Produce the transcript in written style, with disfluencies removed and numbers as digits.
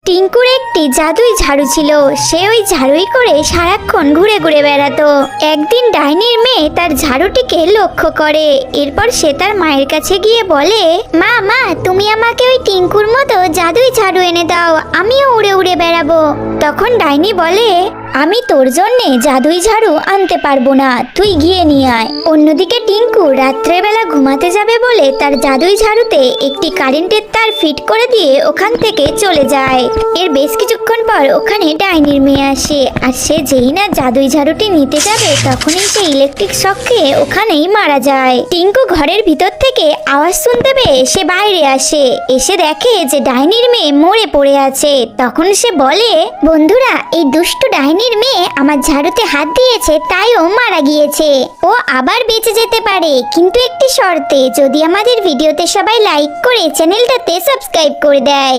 টিঙ্কুর একটি জাদুই ঝাড়ু ছিল। সে ওই ঝাড়ুই করে সারাক্ষণ ঘুরে ঘুরে বেড়াতো। একদিন ডাইনির মেয়ে তার ঝাড়ুটিকে লক্ষ্য করে। এরপর সে তার মায়ের কাছে গিয়ে বলে, মা মা, তুমি আমাকে ওই টিঙ্কুর মতো জাদুই ঝাড়ু এনে দাও, আমিও উড়ে উড়ে বেড়াবো। তখন ডাইনি বলে, আমি তোর জন্যে জাদুই ঝাড়ু আনতে পারবো না, তুই গিয়ে নিয়ে আয়। অন্যদিকে টিঙ্কু রাত্রেবেলা ঘুমাতে যাবে বলে তার জাদুই ঝাড়ুতে একটি কারেন্টের তার ফিট করে দিয়ে ওখান থেকে চলে যায়। এর বেশ কিছুক্ষণ পর ওখানে ডাইনির মেয়ে আসে, আর সে যেই না জাদুই ঝাড়ুটি নিতে যাবে তখনই সে ইলেকট্রিক শক খেয়ে ওখানেই মারা যায়। টিঙ্কু ঘরের ভিতর থেকে আওয়াজ শুনতে পেয়ে সে বাইরে আসে। এসে দেখে যে ডাইনির মেয়ে মরে পড়ে আছে। তখন সে বলে, বন্ধুরা, এই দুষ্টু ডাইনির মেয়ে আমার ঝাড়ুতে হাত দিয়েছে, তাই ও মারা গিয়েছে। ও আবার বেঁচে যেতে পারে, কিন্তু একটি শর্তে, যদি আমাদের ভিডিওতে সবাই লাইক করে চ্যানেলটাতে সাবস্ক্রাইব করে দেয়।